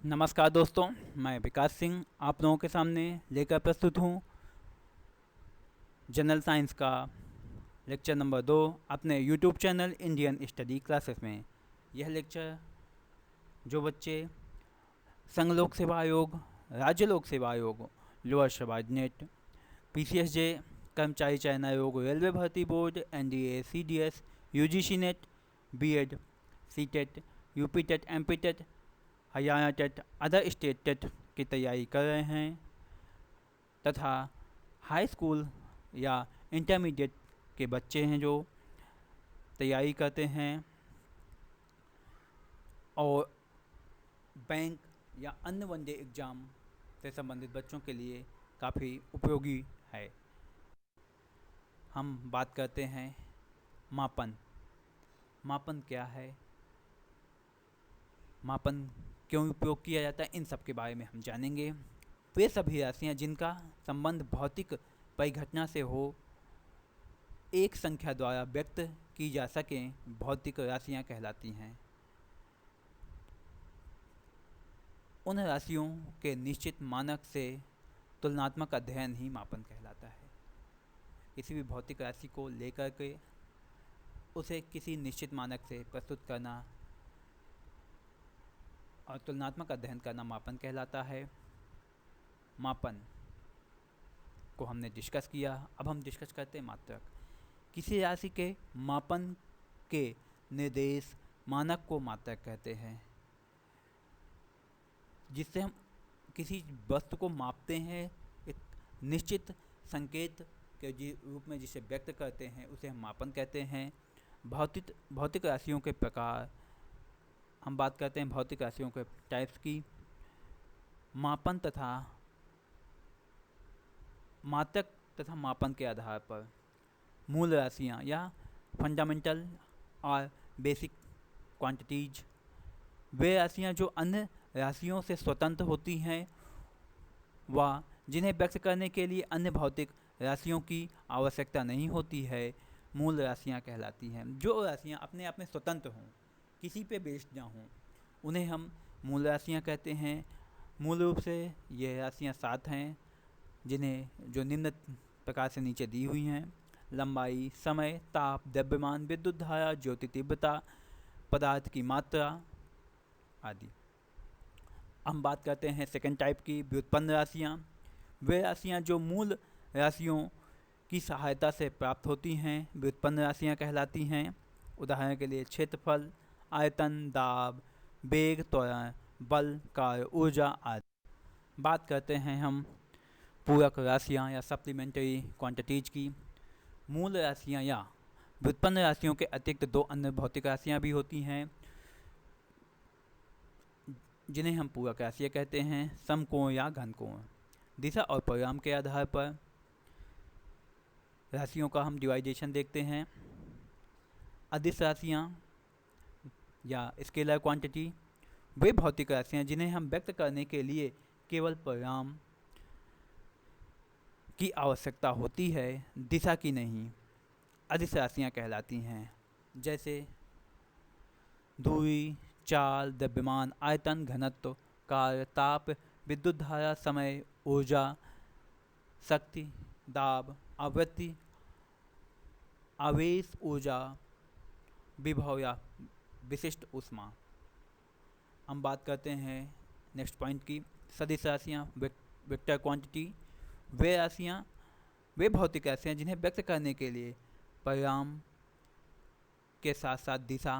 नमस्कार दोस्तों, मैं विकास सिंह आप लोगों के सामने लेकर प्रस्तुत हूँ जनरल साइंस का लेक्चर नंबर 2 अपने YouTube channel Indian study classes में। यह लेक्चर जो बच्चे संघ लोक सेवा आयोग, राज्य लोक सेवा आयोग, लोअर सबॉर्डिनेट, पीसीएसजे, कर्मचारी चयन आयोग, रेलवे भर्ती board, NDA, CDS, UGC NET, BEd, CTET, UP TET, MP TET, Haryana TET, other state TET की तैयारी कर रहे हैं तथा हाई स्कूल या इंटरमीडिएट के बच्चे हैं जो तैयारी करते हैं और बैंक या अन्य वनडे एग्ज़ाम से संबंधित बच्चों के लिए काफ़ी उपयोगी है। हम बात करते हैं मापन। मापन क्या है, मापन क्यों उपयोग किया जाता है, इन सब के बारे में हम जानेंगे। वे सभी राशियाँ जिनका संबंध भौतिक परिघटना से हो, एक संख्या द्वारा व्यक्त की जा सकें, भौतिक राशियाँ कहलाती हैं। उन राशियों के निश्चित मानक से तुलनात्मक अध्ययन ही मापन कहलाता है। किसी भी भौतिक राशि को लेकर के उसे किसी निश्चित मानक से प्रस्तुत करना और तुलनात्मक अध्ययन करना मापन कहलाता है। मापन को हमने डिस्कस किया, अब हम डिस्कस करते हैं मात्रक। किसी राशि के मापन के निर्देश मानक को मात्रक कहते हैं। जिससे हम किसी वस्तु को मापते हैं, एक निश्चित संकेत के रूप में जिसे व्यक्त करते हैं, उसे हम मापन कहते हैं। भौतिक राशियों के प्रकार, हम बात करते हैं भौतिक राशियों के टाइप्स की। मापन तथा मात्रक तथा मापन के आधार पर मूल राशियाँ या फंडामेंटल और बेसिक क्वांटिटीज, वे राशियाँ जो अन्य राशियों से स्वतंत्र होती हैं व जिन्हें व्यक्त करने के लिए अन्य भौतिक राशियों की आवश्यकता नहीं होती है, मूल राशियाँ कहलाती हैं। जो राशियाँ अपने आप में स्वतंत्र हों, किसी पे बेस्ड ना हों, उन्हें हम मूल राशियाँ कहते हैं। मूल रूप से ये राशियाँ 7 हैं, जिन्हें जो निम्न प्रकार से नीचे दी हुई हैं: लंबाई, समय, ताप, द्रव्यमान, विद्युत धारा, ज्योति तीव्रता, पदार्थ की मात्रा आदि। हम बात करते हैं सेकंड टाइप की, व्युत्पन्न राशियाँ। वे राशियाँ जो मूल राशियों की सहायता से प्राप्त होती हैं, व्युत्पन्न राशियाँ कहलाती हैं। उदाहरण के लिए क्षेत्रफल, आयतन, दाब, वेग, त्वरण, बल, कार्य, ऊर्जा आदि। बात करते हैं हम पूरक राशियाँ या सप्लीमेंट्री क्वांटिटीज की। मूल राशियाँ या व्युत्पन्न राशियों के अतिरिक्त दो अन्य भौतिक राशियाँ भी होती हैं, जिन्हें हम पूरक राशियाँ कहते हैं: समकोण या घनकोण। दिशा और परिमाण के आधार पर राशियों का हम डिवाइडेशन देखते हैं। अदिश राशियाँ या स्केलर क्वांटिटी, वे भौतिक राशियाँ जिन्हें हम व्यक्त करने के लिए केवल परिमाण की आवश्यकता होती है, दिशा की नहीं, अदिश राशियाँ कहलाती हैं। जैसे दूरी, चाल, द्रव्यमान, आयतन, घनत्व, कार्य, ताप, विद्युत धारा, समय, ऊर्जा, शक्ति, दाब, आवृत्ति, आवेश, ऊर्जा, विभव या विशिष्ट ऊष्मा। हम बात करते हैं नेक्स्ट पॉइंट की, सदिश राशियाँ, वेक्टर क्वांटिटी। वे राशियाँ, वे भौतिक राशियाँ जिन्हें व्यक्त करने के लिए परिमाण के साथ साथ दिशा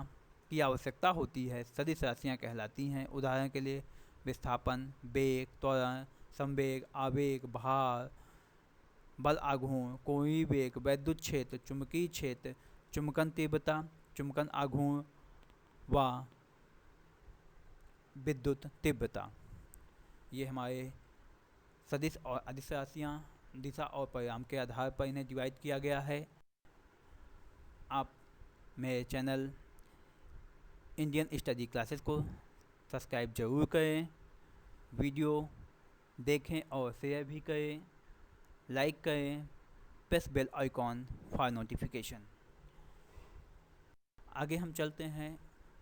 की आवश्यकता होती है, सदिश राशियाँ कहलाती हैं। उदाहरण के लिए विस्थापन, वेग, त्वरण, संवेग, आवेग, भार, बल, आघूर्ण, कोणीय वेग, वैद्युत क्षेत्र, चुंबकीय क्षेत्र, चुंबकन तीव्रता, चुंबकन आघूर्ण व विद्युत तीव्रता। ये हमारे सदिश और अदिश राशियाँ दिशा और परिमाण के आधार पर इन्हें डिवाइड किया गया है। आप मेरे चैनल इंडियन स्टडी क्लासेस को सब्सक्राइब ज़रूर करें, वीडियो देखें और शेयर भी करें, लाइक करें, press bell icon for notification. आगे हम चलते हैं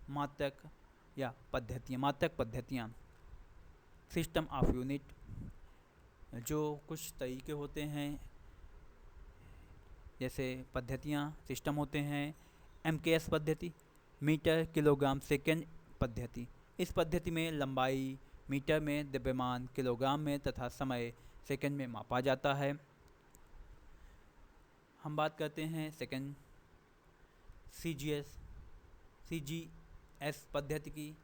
मात्रक या पद्धतियाँ, मात्रक पद्धतियाँ। सिस्टम ऑफ यूनिट, जो कुछ तरीके होते हैं जैसे पद्धतियाँ सिस्टम होते हैं। MKS पद्धति, मीटर किलोग्राम सेकेंड पद्धति। इस पद्धति में लंबाई मीटर में, द्रव्यमान किलोग्राम में तथा समय सेकंड में मापा जाता है। हम बात करते हैं सेकंड CGS पद्धति की,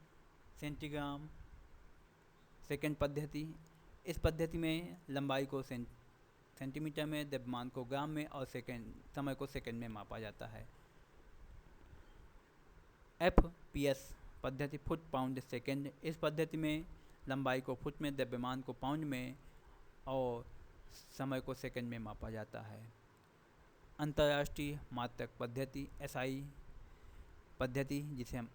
सेंटीग्राम सेकंड पद्धति। इस पद्धति में लंबाई को सेंटीमीटर में, द्रव्यमान को ग्राम में और समय को सेकंड में मापा जाता है। FPS पद्धति, फुट पाउंड सेकंड। इस पद्धति में लंबाई को फुट में, द्रव्यमान को पाउंड में और समय को सेकंड में मापा जाता है। अंतर्राष्ट्रीय मात्रक पद्धति, SI पद्धति, जिसे हम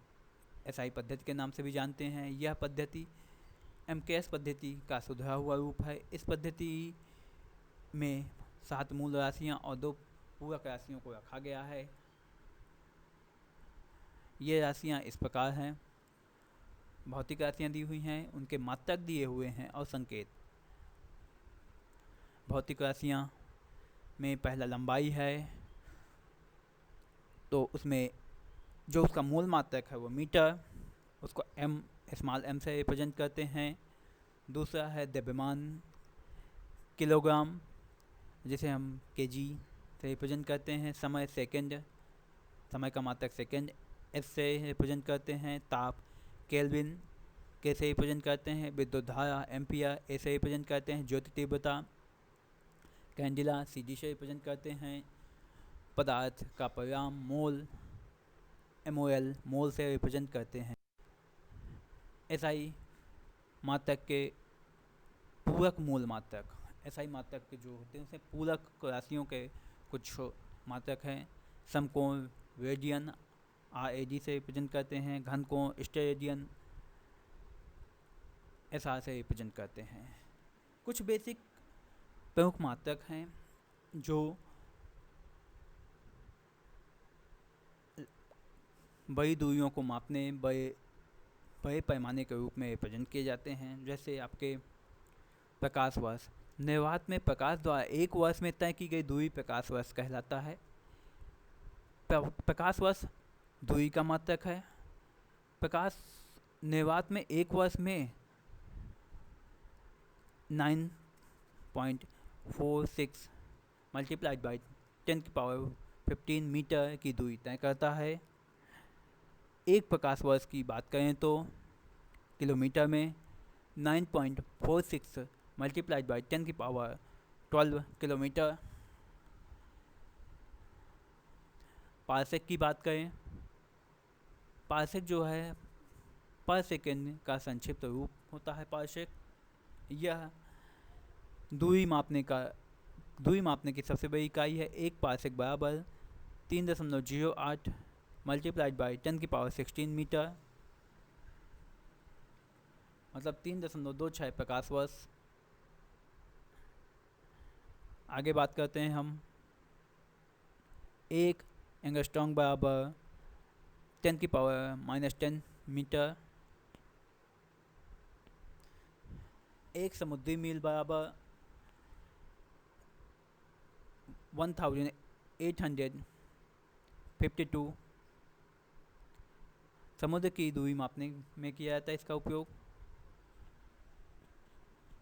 SI पद्धति के नाम से भी जानते हैं। यह पद्धति MKS पद्धति का सुधरा हुआ रूप है। इस पद्धति में 7 मूल राशियाँ और 2 पूरक राशियों को रखा गया है। ये राशियाँ इस प्रकार हैं। भौतिक राशियाँ दी हुई हैं, उनके मात्रक दिए हुए हैं और संकेत। भौतिक राशियाँ में पहला लंबाई है, तो उसमें जो उसका मूल मात्रक है वो मीटर, उसको स्मॉल m से रिप्रेजेंट करते हैं। दूसरा है द्रव्यमान, किलोग्राम, जिसे हम kg से रिप्रेजेंट करते हैं। समय सेकंड, समय का मात्रक सेकंड, S से रिप्रेजेंट करते हैं। ताप केल्विन, K से रिप्रेजेंट करते हैं। विद्युत धारा एम्पियर, A से रिप्रेजेंट करते हैं। ज्योति तीव्रता कैंडिला, CG से रिप्रेजेंट करते हैं। पदार्थ का परिमाण मोल, MOL, मोल से रिप्रेजेंट करते हैं। SI मात्रक के पूरक मूल मात्रक, SI मात्रक के जो होते हैं उसे पूरक राशियों के कुछ मात्रक हैं। समकोण रेडियन, RAD से रिप्रेजेंट करते हैं। घन कोण स्टेरेडियन, SR से रिप्रेजेंट करते हैं। कुछ बेसिक प्रमुख मात्रक हैं जो बड़ी दूरियों को मापने, बड़े पैमाने के रूप में रिप्रेजेंट किए जाते हैं। जैसे आपके प्रकाश वर्ष, निर्वात में प्रकाश द्वारा एक वर्ष में तय की गई दूरी प्रकाश वर्ष कहलाता है। प्रकाश वर्ष दूरी का मात्रक है। प्रकाश निर्वात में एक वर्ष में 9.46 मल्टीप्लाइड बाई 10⁻15 मीटर की दूरी तय करता है। एक प्रकाश वर्ष की बात करें तो किलोमीटर में 9.46 मल्टीप्लाइड बाई 10⁻12 किलोमीटर। पारसेक की बात करें, पारसेक जो है पर सेकेंड का संक्षिप्त रूप होता है। पारसेक यह दूरी मापने की सबसे बड़ी इकाई है। एक पारसेक बराबर 3.08 मल्टीप्लाइड बाई 10⁻16 मीटर, मतलब 3.26 प्रकाश वर्ष। आगे बात करते हैं हम। एक एंगस्ट्रॉम बराबर 10⁻−10 मीटर। एक समुद्री मील बराबर 1852 समुद्र की दूरी मापने में किया जाता है इसका उपयोग।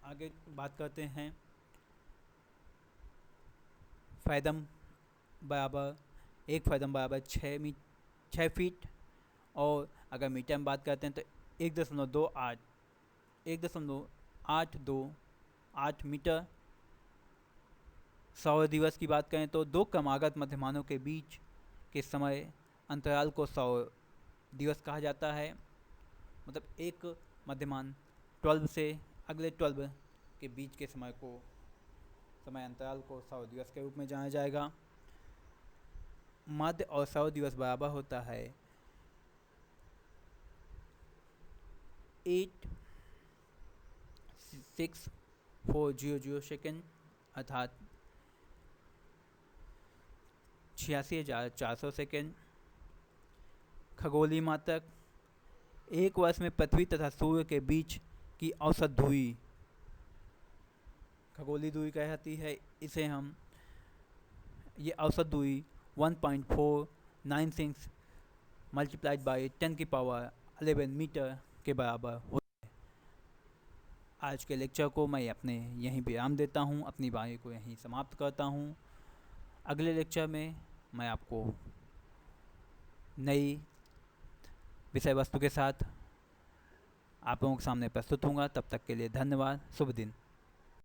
आगे बात करते हैं। फैदम बराबर, एक फैदम बराबर 6 फीट, और अगर मीटर में बात करते हैं तो 1.828 मीटर। सौर दिवस की बात करें तो 2 क्रमागत मध्यमानों के बीच के समय अंतराल को सौर दिवस कहा जाता है। मतलब एक मध्यमान 12 से अगले 12 के बीच के समय अंतराल को सौर दिवस के रूप में जाना जाएगा। मध्य और सौर दिवस बराबर होता है 86400 सेकेंड, अर्थात 86,400 सेकेंड। खगोलीय मात्रक, एक वर्ष में पृथ्वी तथा सूर्य के बीच की औसत दूरी खगोलीय दूरी कहलाती है। इसे हम ये औसत दूरी 1.496 मल्टीप्लाइड बाई 10⁻11 मीटर के बराबर हो। आज के लेक्चर को मैं अपने यहीं विराम देता हूँ, अपनी बाणी को यहीं समाप्त करता हूँ। अगले लेक्चर में मैं आपको नई विषय वस्तु के साथ आप लोगों के सामने प्रस्तुत होऊंगा। तब तक के लिए धन्यवाद। शुभ दिन।